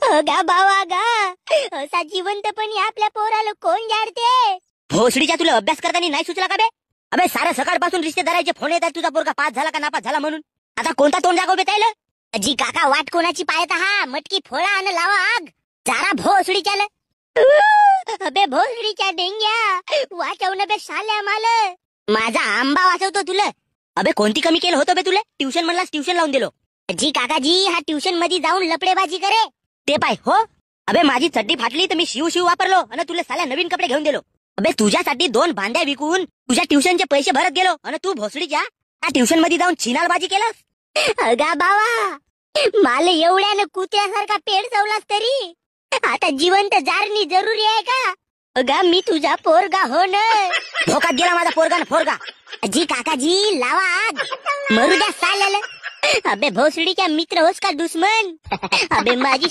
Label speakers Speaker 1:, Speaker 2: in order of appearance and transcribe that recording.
Speaker 1: गा बावा गा, असा जिवंतपणी आपल्या पोराला कोण जाडते?
Speaker 2: भोसडीच्या तुला अभ्यास करताना नाही सुचला का बे? अबे साऱ्या सकाळपासून रिश्तेदाराचे फोन येतात तुझा पोरगा पास झाला का नापास झाला म्हणून. आता कोणता तोंड जागो बेतायला?
Speaker 1: जी काका वाट कोणाची पाहत हा, मटकी फोडा आणि लावा आग. जरा भोसडीच्या अबे भोसडीच्या डेंग्या वाचवणं बे साल्या माल. माझा आंबा वाचवतो तुला.
Speaker 2: अबे कोणती कमी केलं होतं बे तुला? ट्युशन म्हणलास ट्युशन लावून दिलो.
Speaker 1: जी काकाजी हा ट्युशन मध्ये जाऊन लपडेबाजी करे
Speaker 2: ते पाय हो. अबे माझी चड्डी फाटली तर मी शिव वापरलो आणि तुला साल्या नवीन कपडे घेऊन दिलो. अबे तुझ्यासाठी 2 भांड्या विकून तुझ्या ट्युशनचे पैसे भरत गेलो आणि तू भोसडीच्या त्या ट्युशन मध्ये जाऊन छिनालबाजी केलास.
Speaker 1: अगा बावा, मला एवढ्यानं कुत्र्यासारखा पेड चवलास तरी आता जिवंत जारणी जरुरी आहे का? अगा मी तुझा पोरगा हो न.
Speaker 2: धोकात गेला माझा पोरगा ना फोरगा.
Speaker 1: जी काकाजी लावा आग, मरू द्या साल्याला. अबे भोसडीच्या मित्र होस का दुश्मन? अबे माझी